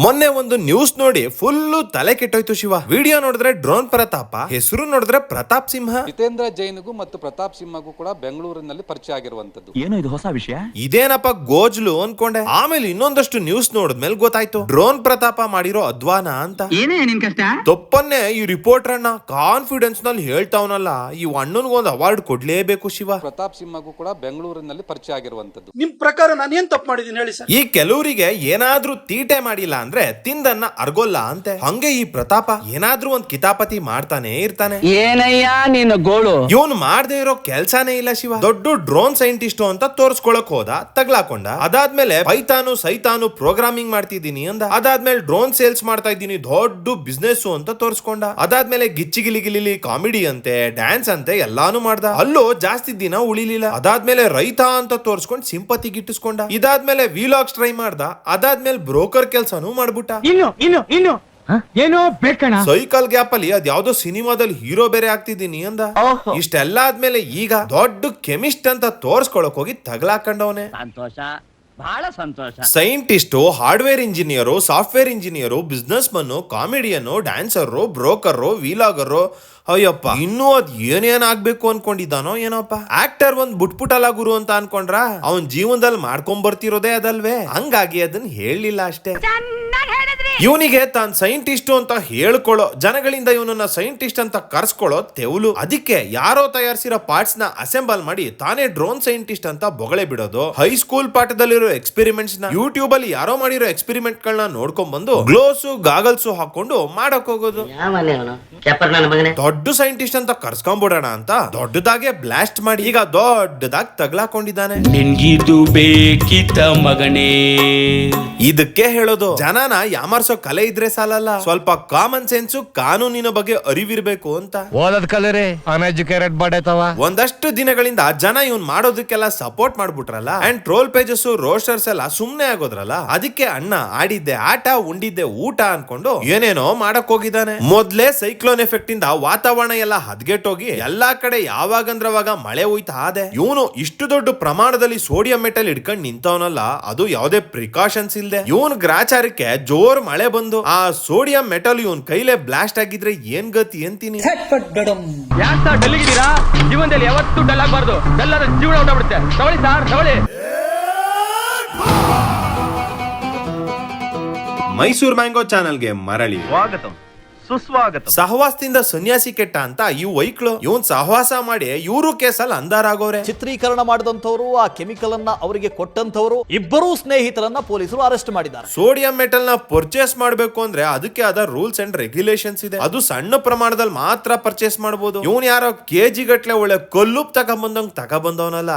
ಮೊನ್ನೆ ಒಂದು ನ್ಯೂಸ್ ನೋಡಿ ಫುಲ್ಲು ತಲೆ ಕೆಟ್ಟೋಯ್ತು ಶಿವ. ವಿಡಿಯೋ ನೋಡಿದ್ರೆ ಡ್ರೋನ್ ಪ್ರತಾಪ, ಹೆಸರು ನೋಡಿದ್ರೆ ಪ್ರತಾಪ್ ಸಿಂಹ. ಜಿತೇಂದ್ರ ಜೈನ್ಗೂ ಮತ್ತು ಪ್ರತಾಪ್ ಸಿಂಹಗೂ ಕೂಡ ಬೆಂಗಳೂರಿನಲ್ಲಿ ಪರಿಚಯ ಆಗಿರುವಂತದ್ದು. ಏನು ಇದು ಹೊಸ ವಿಷಯ? ಇದೇನಪ್ಪ ಗೋಜ್ಲು ಅನ್ಕೊಂಡೆ. ಆಮೇಲೆ ಇನ್ನೊಂದಷ್ಟು ನ್ಯೂಸ್ ನೋಡಿದ್ಮೇಲೆ ಗೊತ್ತಾಯ್ತು ಡ್ರೋನ್ ಪ್ರತಾಪ ಮಾಡಿರೋ ಅಧ್ವಾನ ಅಂತ. ಏನೇ ನಿನ್ ಕಷ್ಟ? ತಪ್ಪನ್ನೇ ಈ ರಿಪೋರ್ಟರ್ ಅಣ್ಣ ಕಾನ್ಫಿಡೆನ್ಸ್ ನಲ್ಲಿ ಹೇಳ್ತಾವನಲ್ಲ, ಈ ಅಣ್ಣನ್ಗೊಂದು ಅವಾರ್ಡ್ ಕೊಡ್ಲೇಬೇಕು ಶಿವ. ಪ್ರತಾಪ್ ಸಿಂಹಗೂ ಕೂಡ ಬೆಂಗಳೂರಿನಲ್ಲಿ ಪರಿಚಯ ಆಗಿರುವಂತದ್ದು. ನಿಮ್ ಪ್ರಕಾರ ನಾನು ಏನ್ ತಪ್ಪು ಮಾಡಿದೀನಿ ಹೇಳಿ ಸರ್? ಈ ಕೆಲವರಿಗೆ ಏನಾದ್ರೂ ತೀಟೆ ಮಾಡಿಲ್ಲ ಅಂದ್ರೆ ತಿಂದನ್ನ ಅರ್ಗೋಲ್ಲ ಅಂತೆ. ಹಂಗೆ ಈ ಪ್ರತಾಪ ಏನಾದ್ರೂ ಒಂದ್ ಕಿತಾಪತಿ ಮಾಡ್ತಾನೆ ಇರ್ತಾನೆ. ಏನಯ್ಯ ನಿನ್ನ ಗೋಳು? ಇವನು ಮಾಡದೇ ಇರೋ ಕೆಲ್ಸಾನೇ ಇಲ್ಲ ಶಿವ. ದೊಡ್ಡ ಡ್ರೋನ್ ಸೈಂಟಿಸ್ಟ್ ಅಂತ ತೋರ್ಸ್ಕೊಳಕ್ ಹೋದ, ತಗ್ಲಾಕೊಂಡ. ಅದಾದ್ಮೇಲೆ ಪೈಥಾನು ಸೈತಾನು ಪ್ರೋಗ್ರಾಮಿಂಗ್ ಮಾಡ್ತಿದ್ದೀನಿ ಅಂದ. ಅದಾದ್ಮೇಲೆ ಡ್ರೋನ್ ಸೇಲ್ಸ್ ಮಾಡ್ತಾ ಇದ್ದೀನಿ, ದೊಡ್ಡ ಬಿಸ್ನೆಸ್ ಅಂತ ತೋರ್ಸ್ಕೊಂಡ. ಅದಾದ್ಮೇಲೆ ಗಿಚ್ಚಿಗಿಲಿಗಿಲಿ ಕಾಮಿಡಿ ಅಂತೆ, ಡ್ಯಾನ್ಸ್ ಅಂತೆ ಎಲ್ಲಾನು ಮಾಡ್ದ. ಅಲ್ಲೋ ಜಾಸ್ತಿ ದಿನ ಉಳಿಲಿಲ್ಲ. ಅದಾದ್ಮೇಲೆ ರೈತ ಅಂತ ತೋರ್ಸ್ಕೊಂಡ್ ಸಿಂಪತಿ ಗಿಟ್ಟಿಸ್ಕೊಂಡ. ಇದಾದ್ಮೇಲೆ ವಿಲಾಗ್ಸ್ ಟ್ರೈ ಮಾಡ್ದ. ಅದಾದ್ಮೇಲೆ ಬ್ರೋಕರ್ ಕೆಲ್ಸಾನು ಮಾಡ್ಬಿಟ್ಟ. ಇನ್ನು ಏನೋ ಬೇಕಣ. ಸೈಕಲ್ ಗ್ಯಾಪ್ ಅಲ್ಲಿ ಅದ್ಯಾವ್ದೋ ಸಿನಿಮಾದಲ್ಲಿ ಹೀರೋ ಬೇರೆ ಆಗ್ತಿದ್ದೀನಿ ಅಂದ. ಇಷ್ಟೆಲ್ಲ ಆದ್ಮೇಲೆ ಈಗ ದೊಡ್ಡ ಕೆಮಿಸ್ಟ್ ಅಂತ ತೋರ್ಸ್ಕೊಳಕ್ ಹೋಗಿ ತಗ್ಲಾಕೊಂಡವನೆ. ಸಂತೋಷ, ಬಹಳ ಸಂತೋಷ. Scientist, hardware engineer, software engineer, business man, comedian, dancer, broker, vlogger, Ayyappa ಇನ್ನೂ ಅದ್ ಏನೇನ್ ಆಗ್ಬೇಕು ಅನ್ಕೊಂಡಿದ್ದಾನೋ ಏನೋಪ್ಪ. ಆಕ್ಟರ್ ಒಂದ್ ಬುಟ್ಪುಟಲ್ಲ ಗುರು ಅಂತ ಅನ್ಕೊಂಡ್ರ ಅವನ್ ಜೀವನದಲ್ಲಿ ಮಾಡ್ಕೊಂಡ್ ಬರ್ತಿರೋದೇ ಅದಲ್ವೇ. ಹಂಗಾಗಿ ಅದನ್ನ ಹೇಳಲಿಲ್ಲ ಅಷ್ಟೇ. ಇವನಿಗೆ ತಾನ್ ಸೈಂಟಿಸ್ಟ್ ಅಂತ ಹೇಳ್ಕೊಳ್ಳೋ ಜನಗಳಿಂದ ಇವನನ್ನ ಸೈಂಟಿಸ್ಟ್ ಅಂತ ಕರ್ಸ್ಕೊಳ್ಳೋ ತೆವಲು. ಅದಕ್ಕೆ ಯಾರೋ ತಯಾರಿಸಿರೋ ಪಾರ್ಟ್ಸ್ ನ ಅಸೆಂಬಲ್ ಮಾಡಿ ತಾನೇ ಡ್ರೋನ್ ಸೈಂಟಿಸ್ಟ್ ಅಂತ ಬೊಗಳೆ ಬಿಡೋದು. ಹೈಸ್ಕೂಲ್ ಪಾಠದಲ್ಲಿರೋ ಎಕ್ಸ್ಪೆರಿಮೆಂಟ್ಸ್ ನ ಯೂಟ್ಯೂಬ್ ಅಲ್ಲಿ ಯಾರೋ ಮಾಡಿರೋ ಎಕ್ಸ್ಪೆರಿಮೆಂಟ್ ಗಳನ್ನ ನೋಡ್ಕೊಂಡ್ ಬಂದು ಗ್ಲೋಸು ಗಾಗಲ್ಸು ಹಾಕೊಂಡು ಮಾಡಕ್ ಹೋಗೋದು. ದೊಡ್ಡ ಸೈಂಟಿಸ್ಟ್ ಅಂತ ಕರ್ಸ್ಕೊಂಡ್ಬಿಡೋಣ ಅಂತ ದೊಡ್ಡದಾಗೆ ಬ್ಲಾಸ್ಟ್ ಮಾಡಿ ಈಗ ದೊಡ್ಡದಾಗಿ ತಗ್ಲಾಕೊಂಡಿದ್ದಾನೆ. ನಿನ್ಗಿದು ಬೇಕಿತ್ತ ಮಗನೇ? ಇದಕ್ಕೆ ಹೇಳೋದು, ಜನನ ಯಾಮಾರ್ಸೋ ಕಲೆ ಇದ್ರೆ ಸಾಲಲ್ಲ, ಸ್ವಲ್ಪ ಕಾಮನ್ ಸೆನ್ಸು, ಕಾನೂನಿನ ಬಗ್ಗೆ ಅರಿವಿರ್ಬೇಕು ಅಂತ. ಓದದ್ ಕಲರೆ ಅನ್ಎಜುಕೇಟೆಡ್ ಬಡೇತವ. ಒಂದಷ್ಟು ದಿನಗಳಿಂದ ಜನ ಇವ್ನ್ ಮಾಡೋದಕ್ಕೆಲ್ಲ ಸಪೋರ್ಟ್ ಮಾಡ್ಬಿಟ್ರಲ್ಲ, ಅಂಡ್ ಟ್ರೋಲ್ ಪೇಜಸ್ ರೋಸ್ಟರ್ಸ್ ಎಲ್ಲ ಸುಮ್ನೆ ಆಗೋದ್ರಲ್ಲ. ಅದಕ್ಕೆ ಅಣ್ಣ ಆಡಿದ್ದೆ ಆಟ ಉಂಡಿದ್ದೆ ಊಟ ಅನ್ಕೊಂಡು ಏನೇನೋ ಮಾಡಕ್ ಹೋಗಿದ್ದಾನೆ. ಮೊದ್ಲೇ ಸೈಕ್ಲೋನ್ ಎಫೆಕ್ಟ್ ಇಂದ ವಾತಾವರಣ ಎಲ್ಲ ಹದ್ಗೆಟ್ಟೋಗಿ ಎಲ್ಲಾ ಕಡೆ ಯಾವಾಗಂದ್ರವಾಗ ಮಳೆ ಹೋಯ್ತಾ ಅದೆ. ಇವನು ಇಷ್ಟು ದೊಡ್ಡ ಪ್ರಮಾಣದಲ್ಲಿ ಸೋಡಿಯಂ ಮೆಟಲ್ ಇಟ್ಕೊಂಡ್ ನಿಂತವನಲ್ಲ, ಅದು ಯಾವ್ದೇ ಪ್ರಿಕಾಷನ್ಸ್ ಇಲ್ದೆ. ಇವನ್ ಗ್ರಾಚಾರಕ್ಕೆ ಜೋರ್ ಮಳೆ ಬಂದು ಆ ಸೋಡಿಯಂ ಮೆಟಲ್ ಇವನ್ ಕೈಲೇ ಬ್ಲಾಸ್ಟ್ ಆಗಿದ್ರೆ ಏನ್ ಗತಿ ಅಂತೀನಿ. ಯಾಕೆ ಸರ್ ಡಲ್ ಇದ್ದೀರಾ? ಜೀವನದಲ್ಲಿ ಯಾವತ್ತೂ ಡಲ್ ಆಗಬಾರ್ದು. ಡಲ್ ಆದ್ರೆ ಜೀವನ ಹೊರಟುಬಿಡುತ್ತೆ. ತಗೊಳ್ಳಿ ಸರ್, ತಗೊಳ್ಳಿ. ಮೈಸೂರ್ ಮ್ಯಾಂಗೋ ಚಾನೆಲ್ಗೆ ಮರಳಿ ಸ್ವಾಗತ, ಸುಸ್ವಾಗತ. ಸಹವಾಸದಿಂದ ಸನ್ಯಾಸಿ ಕೆಟ್ಟ ಅಂತ ಇವ್ ವೈಕ್ಳು ಇವನ್ ಸಹವಾಸ ಮಾಡಿ ಇವರು ಕೇಸಲ್ಲಿ ಅಂದಾರಾಗೋರೆ. ಚಿತ್ರೀಕರಣ ಮಾಡಿದಂತವರು, ಆ ಕೆಮಿಕಲ್ ಅನ್ನ ಅವರಿಗೆ ಕೊಟ್ಟಂತವರು ಇಬ್ಬರೂ ಸ್ನೇಹಿತರನ್ನ ಪೊಲೀಸರು ಅರೆಸ್ಟ್ ಮಾಡಿದ್ದಾರೆ. ಸೋಡಿಯಂ ಮೆಟಲ್ ನ ಪರ್ಚೇಸ್ ಮಾಡಬೇಕು ಅಂದ್ರೆ ಅದಕ್ಕೆ ಆದ ರೂಲ್ಸ್ ಅಂಡ್ ರೆಗ್ಯುಲೇಷನ್ಸ್ ಇದೆ. ಅದು ಸಣ್ಣ ಪ್ರಮಾಣದಲ್ಲಿ ಮಾತ್ರ ಪರ್ಚೇಸ್ ಮಾಡಬಹುದು. ಇವನ್ ಯಾರೋ ಕೆಜಿ ಗಟ್ಲೆ ಒಳ್ಳೆ ಕಲ್ಲುಪ್ ತಗೊಂಬಂದವನಲ್ಲ.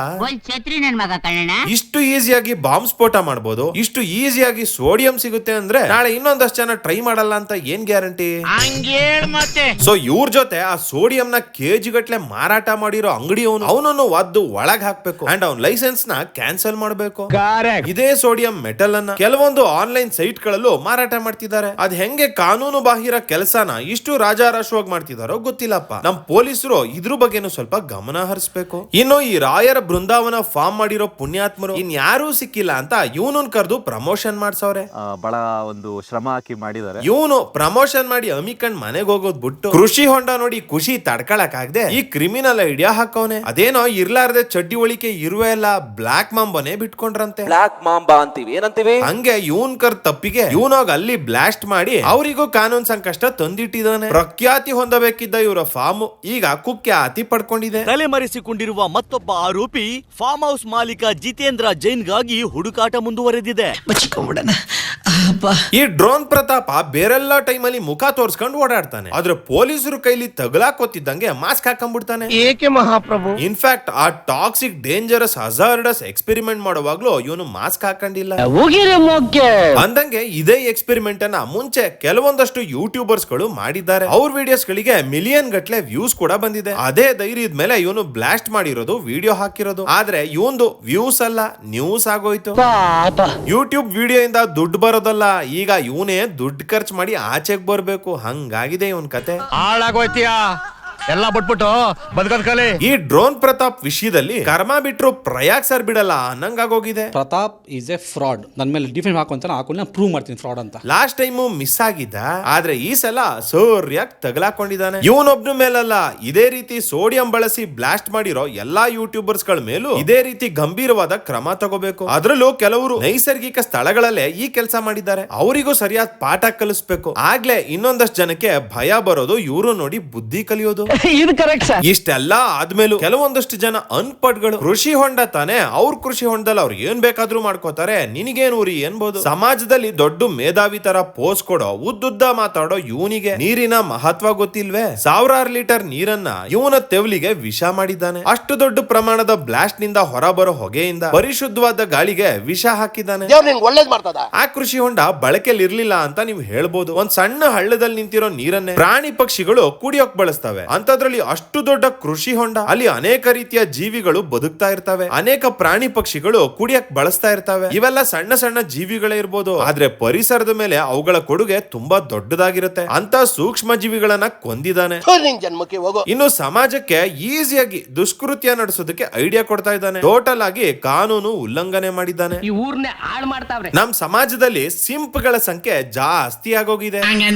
ಇಷ್ಟು ಈಸಿಯಾಗಿ ಬಾಂಬ್ ಸ್ಫೋಟ ಮಾಡಬಹುದು, ಇಷ್ಟು ಈಸಿಯಾಗಿ ಸೋಡಿಯಂ ಸಿಗುತ್ತೆ ಅಂದ್ರೆ ನಾಳೆ ಇನ್ನೊಂದಷ್ಟು ಜನ ಟ್ರೈ ಮಾಡಲ್ಲ ಅಂತ ಏನ್ ಗ್ಯಾರಂಟಿ? ಸೊ ಇವ್ರ ಜೊತೆ ಆ ಸೋಡಿಯಂ ನ ಕೆಜಿ ಗಟ್ಲೆ ಮಾರಾಟ ಮಾಡಿರೋ ಅಂಗಡಿ ಅವನನ್ನು ಒದ್ದು ಒಳಗ್ ಹಾಕ್ಬೇಕು ಅಂಡ್ ಅವ್ನ ಲೈಸೆನ್ಸ್ ನ ಕ್ಯಾನ್ಸಲ್ ಮಾಡಬೇಕು. ಇದೇ ಸೋಡಿಯಂ ಮೆಟಲ್ ಅನ್ನ ಕೆಲವೊಂದು ಆನ್ಲೈನ್ ಸೈಟ್ ಗಳಲ್ಲೂ ಮಾರಾಟ ಮಾಡ್ತಿದ್ದಾರೆ. ಅದ್ ಹೆಂಗೆ ಕಾನೂನು ಬಾಹಿರ ಕೆಲಸನ ಇಷ್ಟು ರಾಜಾರಾಶವಾಗಿ ಮಾಡ್ತಿದಾರೋ ಗೊತ್ತಿಲ್ಲಪ್ಪ. ನಮ್ ಪೊಲೀಸರು ಇದ್ರ ಬಗ್ಗೆನೂ ಸ್ವಲ್ಪ ಗಮನ ಹರಿಸಬೇಕು. ಇನ್ನು ಈ ರಾಯರ ಬೃಂದಾವನ ಫಾರ್ಮ್ ಮಾಡಿರೋ ಪುಣ್ಯಾತ್ಮರು ಇನ್ಯಾರೂ ಸಿಕ್ಕಿಲ್ಲ ಅಂತ ಇವನನ್ ಕರೆದು ಪ್ರಮೋಷನ್ ಮಾಡ್ಸವ್ರೆ. ಬಹಳ ಒಂದು ಶ್ರಮ ಹಾಕಿ ಮಾಡಿದ್ದಾರೆ. ಇವನು ಪ್ರಮೋಷನ್ ಮಾಡಿ ಅಮಿಕಂಡ್ ಮನೆಗೆ ಹೋಗೋದ್ ಬಿಟ್ಟು ಕೃಷಿ ಹೊಂಡ ನೋಡಿ ಖುಷಿ ತಡ್ಕೊಳಕ್ ಆಗದೆ ಈ ಕ್ರಿಮಿನಲ್ ಐಡಿಯಾ ಹಾಕವನೆ. ಅದೇನೋ ಇರ್ಲಾರ್ದೆ ಚಡ್ಡಿ ಒಳಿಕೆ ಇರುವೆ ಎಲ್ಲ ಬ್ಲಾಕ್ ಮಾಂಬನೇ ಬಿಟ್ಕೊಂಡ್ರಂತೆ. ಬ್ಲಾಕ್ ಮಾಂಬಾ ಅಂತೀವಿ, ಏನಂತೀವಿ? ಹಂಗೆ ಇವನ್ ಕರ್ ತಪ್ಪಿಗೆ ಇವನೋಗ ಅಲ್ಲಿ ಬ್ಲಾಸ್ಟ್ ಮಾಡಿ ಅವರಿಗೂ ಕಾನೂನು ಸಂಕಷ್ಟ ತಂದಿಟ್ಟಿದ್ದಾನೆ. ಪ್ರಖ್ಯಾತಿ ಹೊಂದಬೇಕಿದ್ದ ಇವರ ಫಾರ್ಮ್ ಈಗ ಕುಖ್ಯಾತಿ ಪಡ್ಕೊಂಡಿದೆ. ತಲೆಮರೆಸಿಕೊಂಡಿರುವ ಮತ್ತೊಬ್ಬ ಆರೋಪಿ ಫಾರ್ಮ್ ಹೌಸ್ ಮಾಲೀಕ ಜಿತೇಂದ್ರ ಜೈನ್ಗಾಗಿ ಹುಡುಕಾಟ ಮುಂದುವರೆದಿದೆ. ಈ ಡ್ರೋನ್ ಪ್ರತಾಪ ಬೇರೆಲ್ಲ ಟೈಮಲ್ಲಿ ಮುಖ ತೋರ್ಸ್ಕೊಂಡು ಓಡಾಡ್ತಾನೆ, ಆದ್ರೆ ಪೊಲೀಸರು ಕೈಲಿ ತಗಲಾಕೋತಿದ್ದಂಗೆ ಮಾಸ್ಕ್ ಹಾಕೊಂಡ್ಬಿಡ್ತಾನೆ. ಏಕೆ ಮಹಾಪ್ರಭು? ಇನ್ಫ್ಯಾಕ್ಟ್ ಆ ಟಾಕ್ಸಿಕ್ ಡೇಂಜರಸ್ ಹಜಾರ್ಡಸ್ ಎಕ್ಸ್ಪೆರಿಮೆಂಟ್ ಮಾಡುವಾಗ್ಲೂ ಇವನು ಮಾಸ್ಕ್ ಹಾಕೊಂಡಿಲ್ಲ. ಅಂದಂಗೆ ಇದೇ ಎಕ್ಸ್ಪೆರಿಮೆಂಟ್ ಅನ್ನ ಮುಂಚೆ ಕೆಲವೊಂದಷ್ಟು ಯೂಟ್ಯೂಬರ್ಸ್ ಗಳು ಮಾಡಿದ್ದಾರೆ. ಅವ್ರ ವಿಡಿಯೋಸ್ ಗಳಿಗೆ ಮಿಲಿಯನ್ ಗಟ್ಲೆ ವ್ಯೂಸ್ ಕೂಡ ಬಂದಿದೆ. ಅದೇ ಧೈರ್ಯದ ಮೇಲೆ ಇವನು ಬ್ಲಾಸ್ಟ್ ಮಾಡಿರೋದು, ವಿಡಿಯೋ ಹಾಕಿರೋದು. ಆದ್ರೆ ಇವಂದು ವ್ಯೂಸ್ ಅಲ್ಲ, ನ್ಯೂಸ್ ಆಗೋಯ್ತು. ಯೂಟ್ಯೂಬ್ ವಿಡಿಯೋ ಇಂದ ದುಡ್ಡು ಬರೋದಲ್ಲ, ಈಗ ಇವನೇ ದುಡ್ಡು ಖರ್ಚು ಮಾಡಿ ಆಚೆಗೆ ಬರ್ಬೇಕು. ಹಂಗಾಗಿದೆ ಇವನ್ ಕತೆ. ಹಾಳಾಗೋಯ್ತೀಯಾ? ಎಲ್ಲ ಬಿಟ್ಬಿಟ್ಟು ಬದುಕೋದ್ ಕಲಿ. ಈ ಡ್ರೋನ್ ಪ್ರತಾಪ್ ವಿಷಯದಲ್ಲಿ ಕರ್ಮ ಬಿಟ್ರು ಪ್ರಯಾಗ್ ಸರ್ ಬಿಡಲ್ಲ ಅನ್ನಂಗಾಗೋಗಿದೆ. Pratap is a fraud. ನನ್ನ ಮೇಲೆ ಡಿಫೆಂಡ್ ಹಾಕೊಂತ ಹಾಕೊಂಡು ಪ್ರೂವ್ ಮಾಡ್ತೀನಿ ಫ್ರಾಡ್ ಅಂತ. ಲಾಸ್ಟ್ ಟೈಮು ಮಿಸ್ ಆಗಿದ್ದ, ಆದ್ರೆ ಈ ಸಲ ಸೋರ್ಯಾಕ್ ತಗಲಾಕೊಂಡಿದ್ದಾನೆ. ಇವನೊಬ್ನ ಮೇಲಲ್ಲ, ಇದೇ ರೀತಿ ಸೋಡಿಯಂ ಬಳಸಿ ಬ್ಲಾಸ್ಟ್ ಮಾಡಿರೋ ಎಲ್ಲಾ ಯೂಟ್ಯೂಬರ್ಸ್ ಗಳ ಮೇಲೂ ಇದೇ ರೀತಿ ಗಂಭೀರವಾದ ಕ್ರಮ ತಗೋಬೇಕು. ಅದ್ರಲ್ಲೂ ಕೆಲವರು ನೈಸರ್ಗಿಕ ಸ್ಥಳಗಳಲ್ಲೇ ಈ ಕೆಲಸ ಮಾಡಿದ್ದಾರೆ. ಅವರಿಗೂ ಸರಿಯಾದ ಪಾಠ ಕಲಿಸ್ಬೇಕು. ಆಗ್ಲೇ ಇನ್ನೊಂದಷ್ಟು ಜನಕ್ಕೆ ಭಯ ಬರೋದು, ಇವರು ನೋಡಿ ಬುದ್ಧಿ ಕಲಿಯೋದು. ಇದು ಕರೆಕ್ಟ್ ಸರ್. ಇಷ್ಟೆಲ್ಲ ಆದ್ಮೇಲೂ ಕೆಲವೊಂದಷ್ಟು ಜನ ಅನ್ಪಡ್ಗಳು ಕೃಷಿ ಹೊಂಡ ತಾನೆ, ಅವ್ರ ಕೃಷಿ ಹೊಂಡದಲ್ಲಿ ಅವ್ರು ಏನ್ ಬೇಕಾದ್ರೂ ಮಾಡ್ಕೋತಾರೆ, ನಿನಗೇನ್ ಊರಿ ಏನ್ಬೋದು. ಸಮಾಜದಲ್ಲಿ ದೊಡ್ಡ ಮೇಧಾವಿ ತರ ಪೋಸ್ ಕೊಡೋ, ಉದ್ದುದ್ದ ಮಾತಾಡೋ ಇವನಿಗೆ ನೀರಿನ ಮಹತ್ವ ಗೊತ್ತಿಲ್ವೇ? ಸಾವಿರಾರು ಲೀಟರ್ ನೀರನ್ನ ಇವನ ತೆವಲಿಗೆ ವಿಷ ಮಾಡಿದ್ದಾನೆ. ಅಷ್ಟು ದೊಡ್ಡ ಪ್ರಮಾಣದ ಬ್ಲಾಸ್ಟ್ ನಿಂದ ಹೊರಬರೋ ಹೊಗೆಯಿಂದ ಪರಿಶುದ್ಧವಾದ ಗಾಳಿಗೆ ವಿಷ ಹಾಕಿದ್ದಾನೆ. ಆ ಕೃಷಿ ಹೊಂಡ ಬಳಕೆಯಲ್ಲಿ ಇರ್ಲಿಲ್ಲ ಅಂತ ನೀವು ಹೇಳ್ಬೋದು. ಒಂದ್ ಸಣ್ಣ ಹಳ್ಳದಲ್ಲಿ ನಿಂತಿರೋ ನೀರನ್ನೇ ಪ್ರಾಣಿ ಪಕ್ಷಿಗಳು ಕುಡಿಯೋಕ್ ಬಳಸ್ತವೆ. ಅಂತದ್ರಲ್ಲಿ ಅಷ್ಟು ದೊಡ್ಡ ಕೃಷಿ ಹೊಂಡ, ಅಲ್ಲಿ ಅನೇಕ ರೀತಿಯ ಜೀವಿಗಳು ಬದುಕ್ತಾ ಇರ್ತವೆ, ಅನೇಕ ಪ್ರಾಣಿ ಪಕ್ಷಿಗಳು ಕುಡಿಯಕ್ ಬಳಸ್ತಾ ಇರ್ತವೆ. ಇವೆಲ್ಲ ಸಣ್ಣ ಸಣ್ಣ ಜೀವಿಗಳೇ ಇರ್ಬೋದು, ಆದ್ರೆ ಪರಿಸರದ ಮೇಲೆ ಅವುಗಳ ಕೊಡುಗೆ ತುಂಬಾ ದೊಡ್ಡದಾಗಿರುತ್ತೆ. ಅಂತ ಸೂಕ್ಷ್ಮ ಜೀವಿಗಳನ್ನ ಕೊಂದಿದ್ದಾನೆ. ಇನ್ನು ಸಮಾಜಕ್ಕೆ ಈಸಿಯಾಗಿ ದುಷ್ಕೃತ್ಯ ನಡೆಸೋದಕ್ಕೆ ಐಡಿಯಾ ಕೊಡ್ತಾ ಇದ್ದಾನೆ. ಟೋಟಲ್ ಆಗಿ ಕಾನೂನು ಉಲ್ಲಂಘನೆ ಮಾಡಿದ್ದಾನೆ. ಈ ಊರ್ನೇ ಹಾಳು ಮಾಡ್ತಾವ್ರೆ. ನಮ್ ಸಮಾಜದಲ್ಲಿ ಸಿಂಪ್ಗಳ ಸಂಖ್ಯೆ ಜಾಸ್ತಿ ಆಗೋಗಿದೆ.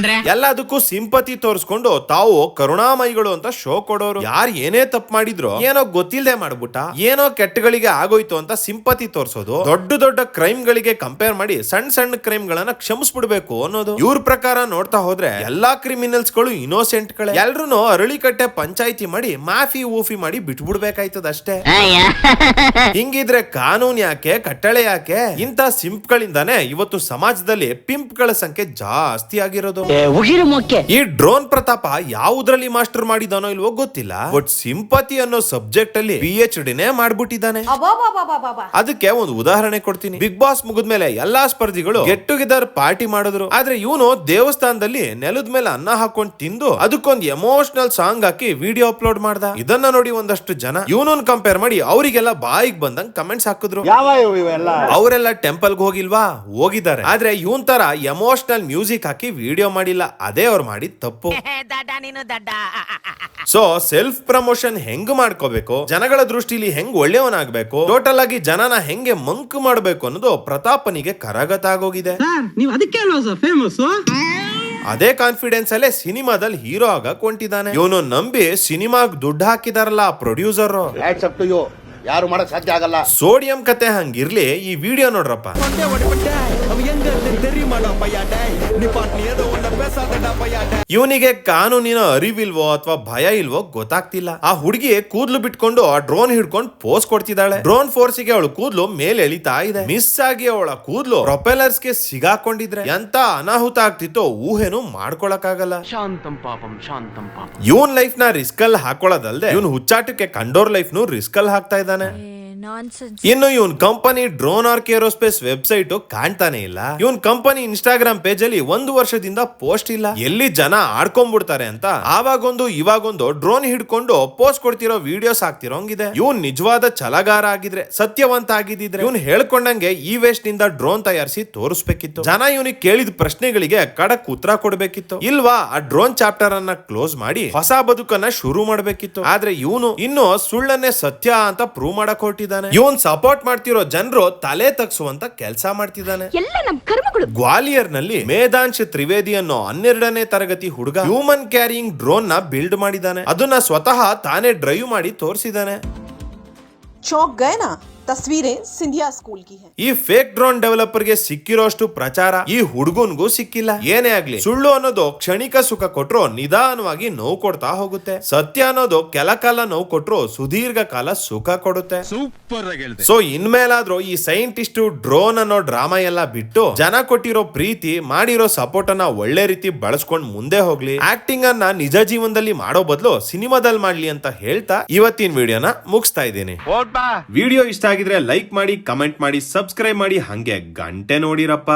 ಎಲ್ಲದಕ್ಕೂ ಸಿಂಪತಿ ತೋರಿಸ್ಕೊಂಡು ತಾವು ಕರುಣಾಮಯಿಗಳು ಅಂತ ಶೋ ಕೊಡೋರು. ಯಾರು ಏನೇ ತಪ್ಪು ಮಾಡಿದ್ರು ಏನೋ ಗೊತ್ತಿಲ್ಲದೆ ಮಾಡ್ಬಿಟ್ಟ, ಏನೋ ಕೆಟ್ಟಗಳಿಗೆ ಆಗೋಯ್ತು ಅಂತ ಸಿಂಪತಿ ತೋರಿಸೋದು. ದೊಡ್ಡ ದೊಡ್ಡ ಕ್ರೈಮ್ ಗಳಿಗೆ ಕಂಪೇರ್ ಮಾಡಿ ಸಣ್ಣ ಸಣ್ಣ ಕ್ರೈಮ್ ಗಳನ್ನ ಕ್ಷಮಿಸ್ಬಿಡ್ಬೇಕು ಅನ್ನೋದು. ಇವ್ರ ಪ್ರಕಾರ ನೋಡ್ತಾ ಹೋದ್ರೆ ಎಲ್ಲಾ ಕ್ರಿಮಿನಲ್ಸ್ ಗಳು ಇನ್ನೋಸೆಂಟ್ ಗಳೇ. ಎಲ್ರು ಅರಳಿಕಟ್ಟೆ ಪಂಚಾಯಿತಿ ಮಾಡಿ ಮಾಫಿ ಊಫಿ ಮಾಡಿ ಬಿಟ್ಬಿಡ್ಬೇಕಾಯ್ತದ ಅಷ್ಟೇ. ಹಿಂಗಿದ್ರೆ ಕಾನೂನ್ ಯಾಕೆ, ಕಟ್ಟಳೆ ಯಾಕೆ? ಇಂತ ಸಿಂಪ್ ಗಳಿಂದಾನೆ ಇವತ್ತು ಸಮಾಜದಲ್ಲಿ ಪಿಂಪ್ ಗಳ ಸಂಖ್ಯೆ ಜಾಸ್ತಿ ಆಗಿರೋದು. ಈ ಡ್ರೋನ್ ಪ್ರತಾಪ ಯಾವುದ್ರಲ್ಲಿ ಮಾಸ್ಟರ್ ಮಾಡಿದಾನೋ ಇಲ್ವೋ ಗೊತ್ತಿಲ್ಲ, ಬಟ್ ಸಿಂಪತಿ ಅನ್ನೋ ಸಬ್ಜೆಕ್ಟ್ ಅಲ್ಲಿ PhD ನೇ ಮಾಡ್ಬಿಟ್ಟಿದ್ದಾನೆ. ಅದಕ್ಕೆ ಒಂದು ಉದಾಹರಣೆ ಕೊಡ್ತೀನಿ. ಬಿಗ್ ಬಾಸ್ ಮುಗಿದ್ಮೇಲೆ ಎಲ್ಲಾ ಸ್ಪರ್ಧಿಗಳು ಗೆಟ್ ಟುಗೆದರ್ ಪಾರ್ಟಿ ಮಾಡಿದ್ರು. ಆದ್ರೆ ಇವನು ದೇವಸ್ಥಾನದಲ್ಲಿ ನೆಲದ ಮೇಲೆ ಅನ್ನ ಹಾಕೊಂಡು ತಿಂದು ಅದಕ್ಕೊಂದು ಎಮೋಷನಲ್ ಸಾಂಗ್ ಹಾಕಿ ವಿಡಿಯೋ ಅಪ್ಲೋಡ್ ಮಾಡ್ದ. ಇದನ್ನ ನೋಡಿ ಒಂದಷ್ಟು ಜನ ಇವನನ್ನ ಕಂಪೇರ್ ಮಾಡಿ ಅವರಿಗೆಲ್ಲ ಬಾಯಿಗೆ ಬಂದಂಗ್ ಕಮೆಂಟ್ಸ್ ಹಾಕಿದ್ರು. ಅವರೆಲ್ಲ ಟೆಂಪಲ್ಗೆ ಹೋಗಿಲ್ವಾ? ಹೋಗಿದ್ದಾರೆ, ಆದ್ರೆ ಇವನ್ ತರ ಎಮೋಷನಲ್ ಮ್ಯೂಸಿಕ್ ಹಾಕಿ ವಿಡಿಯೋ ಮಾಡಿಲ್ಲ. ಅದೇ ಅವ್ರು ಮಾಡಿದ ತಪ್ಪು. ಸೊ ಸೆಲ್ಫ್ ಪ್ರಮೋಷನ್ ಹೆಂಗ್ ಮಾಡ್ಕೋಬೇಕು, ಜನಗಳ ದೃಷ್ಟಿಲಿ ಹೆಂಗ್ ಒಳ್ಳೆಯವನಾಗ್ಬೇಕು, ಟೋಟಲ್ ಆಗಿ ಜನನ ಹೆಂಗೆ ಮಂಕ್ ಮಾಡ್ಬೇಕು ಅನ್ನೋದು ಪ್ರತಾಪನಿಗೆ ಕರಗತ ಆಗೋಗಿದೆ. ನೀವು ಅದಕ್ಕೆ ಅಲ್ವಾ ಸರ್ ಫೇಮಸ್? ಅದೇ ಕಾನ್ಫಿಡೆನ್ಸ್ ಅಲ್ಲೇ ಸಿನಿಮಾದಲ್ಲಿ ಹೀರೋ ಆಗಕ್ ಹೊಂಟಿದ್ದಾನೆ. ಇವನು ನಂಬಿ ಸಿನಿಮಾಗ್ ದುಡ್ಡು ಹಾಕಿದಾರಲ್ಲ ಪ್ರೊಡ್ಯೂಸರ್. ಯಾರು ಮಾಡಕ್ ಸಾಧ್ಯ ಆಗಲ್ಲ. ಸೋಡಿಯಂ ಕತೆ ಹಂಗಿರ್ಲಿ, ಈ ವಿಡಿಯೋ ನೋಡ್ರಪ್ಪ. ಇವನಿಗೆ ಕಾನೂನಿನ ಅರಿವಿಲ್ವೋ ಅಥವಾ ಭಯ ಇಲ್ವೋ ಗೊತ್ತಾಗ್ತಿಲ್ಲ. ಆ ಹುಡುಗಿ ಕೂದ್ಲು ಬಿಟ್ಕೊಂಡು ಆ ಡ್ರೋನ್ ಹಿಡ್ಕೊಂಡು ಪೋಸ್ ಕೊಡ್ತಿದ್ದಾಳೆ. ಡ್ರೋನ್ ಫೋರ್ಸ್ ಗೆ ಅವಳು ಕೂದ್ಲು ಮೇಲೆ ಎಳಿತಾ ಇದೆ. ಮಿಸ್ ಆಗಿ ಅವಳ ಕೂದ್ಲು ಪ್ರೊಪೆಲರ್ಸ್ ಗೆ ಸಿಗಾಕೊಂಡಿದ್ರೆ ಎಂತ ಅನಾಹುತ ಆಗ್ತಿತ್ತೋ ಊಹೆನು ಮಾಡ್ಕೊಳಕ್ಕಾಗಲ್ಲ. ಇವನ್ ಲೈಫ್ ನ ರಿಸ್ಕ್ ಅಲ್ಲಿ ಹಾಕೊಳ್ಳೋದಲ್ದೆ ಇವನ್ ಹುಚ್ಚಾಟಕ್ಕೆ ಕಂಡೋರ್ ಲೈಫ್ ನು ರಿಸ್ಕ್ ಅಲ್ಲಿ ಹಾಕ್ತಾ ಇದ್ದಾನೆ. ಇನ್ನು ಇವನ್ company drone ark aerospace website ಕಾಣ್ತಾನೆ ಇಲ್ಲ. ಇವನ್ ಕಂಪನಿ ಇನ್ಸ್ಟಾಗ್ರಾಮ್ ಪೇಜ್ ಅಲ್ಲಿ 1 ವರ್ಷದಿಂದ ಪೋಸ್ಟ್ ಇಲ್ಲ. ಎಲ್ಲಿ ಜನ ಆಡ್ಕೊಂಡ್ಬಿಡ್ತಾರೆ ಅಂತ ಆವಾಗೊಂದು ಇವಾಗೊಂದು ಡ್ರೋನ್ ಹಿಡ್ಕೊಂಡು ಪೋಸ್ಟ್ ಕೊಡ್ತಿರೋ ವಿಡಿಯೋಸ್ ಹಾಕ್ತಿರೋಂಗಿದೆ. ಇವನ್ ನಿಜವಾದ ಛಲಗಾರ ಆಗಿದ್ರೆ, ಸತ್ಯವಂತ ಆಗಿದ್ರೆ ಇವನ್ ಹೇಳ್ಕೊಂಡಂಗೆ ಈ ವೇಸ್ಟ್ ನಿಂದ ಡ್ರೋನ್ ತಯಾರಿಸಿ ತೋರಿಸ್ಬೇಕಿತ್ತು. ಜನ ಇವನಿಗೆ ಕೇಳಿದ ಪ್ರಶ್ನೆಗಳಿಗೆ ಖಡಕ್ ಉತ್ತರ ಕೊಡ್ಬೇಕಿತ್ತು. ಇಲ್ವಾ ಆ ಡ್ರೋನ್ ಚಾಪ್ಟರ್ ಅನ್ನ ಕ್ಲೋಸ್ ಮಾಡಿ ಹೊಸ ಬದುಕನ್ನ ಶುರು ಮಾಡ್ಬೇಕಿತ್ತು. ಆದ್ರೆ ಇವನು ಇನ್ನು ಸುಳ್ಳನ್ನೇ ಸತ್ಯ ಅಂತ ಪ್ರೂವ್ ಮಾಡಕ್ ಹೊರಟಿದ್ದಾನೆ. ಇವನ್ ಸಪೋರ್ಟ್ ಮಾಡ್ತಿರೋ ಜನರು ತಲೆ ತಗ್ಸುವಂತ ಕೆಲಸ ಮಾಡ್ತಿದ್ದಾನೆ. ಗ್ವಾಲಿಯರ್ ನಲ್ಲಿ ಮೇಧಾಂಶ್ ತ್ರಿವೇದಿ ಅನ್ನೋ 12ನೇ ತರಗತಿ ಹುಡುಗ ಹ್ಯೂಮನ್ ಕ್ಯಾರಿಯಿಂಗ್ ಡ್ರೋನ್ ನ ಬಿಲ್ಡ್ ಮಾಡಿದ್ದಾನೆ. ಅದನ್ನ ಸ್ವತಃ ತಾನೇ ಡ್ರೈವ್ ಮಾಡಿ ತೋರಿಸಿದ್ದಾನೆ. चौंक गए ना, तस्वीरें सिंधिया स्कूल की हैं। ಈ ಫೇಕ್ ಡ್ರೋನ್ ಡೆವಲಪರ್ ಗೆ ಸಿಕ್ಕಿರೋಷ್ಟು ಪ್ರಚಾರ ಈ ಹುಡುಗನ್ಗೂ ಸಿಕ್ಕಿಲ್ಲ. ಏನೇ ಆಗ್ಲಿ, ಸುಳ್ಳು ಅನ್ನೋದು ಕ್ಷಣಿಕ ಸುಖ ಕೊಟ್ರು ನಿಧಾನವಾಗಿ ನೋವು ಕೊಡ್ತಾ ಹೋಗುತ್ತೆ. ಸತ್ಯ ಅನ್ನೋದು ಕೆಲ ಕಾಲ ನೋವು ಕೊಟ್ರು ಸುದೀರ್ಘ ಕಾಲ ಸುಖ ಕೊಡುತ್ತೆ. ಸೂಪರ್ ಆಗಿ ಹೇಳಿದೆ. ಸೊ ಇನ್ಮೇಲಾದ್ರೂ ಈ ಸೈಂಟಿಸ್ಟ್ ಡ್ರೋನ್ ಅನ್ನೋ ಡ್ರಾಮಾ ಎಲ್ಲ ಬಿಟ್ಟು ಜನ ಕೊಟ್ಟಿರೋ ಪ್ರೀತಿ, ಮಾಡಿರೋ ಸಪೋರ್ಟ್ ಅನ್ನ ಒಳ್ಳೆ ರೀತಿ ಬಳಸ್ಕೊಂಡ್ ಮುಂದೆ ಹೋಗ್ಲಿ. ಆಕ್ಟಿಂಗ್ ಅನ್ನ ನಿಜ ಜೀವನದಲ್ಲಿ ಮಾಡೋ ಬದಲು ಸಿನಿಮಾದಲ್ಲಿ ಮಾಡ್ಲಿ ಅಂತ ಹೇಳ್ತಾ ಇವತ್ತಿನ ವಿಡಿಯೋನ ಮುಗಿಸ್ತಾ ಇದ್ದೀನಿ. ವಿಡಿಯೋ ಇಷ್ಟ ಆಗಿದ್ರೆ ಲೈಕ್ ಮಾಡಿ, ಕಮೆಂಟ್ ಮಾಡಿ, ಸಬ್ಸ್ಕ್ರೈಬ್ ಮಾಡಿ, ಹಂಗೆ ಗಂಟೆ ನೋಡಿರಪ್ಪ.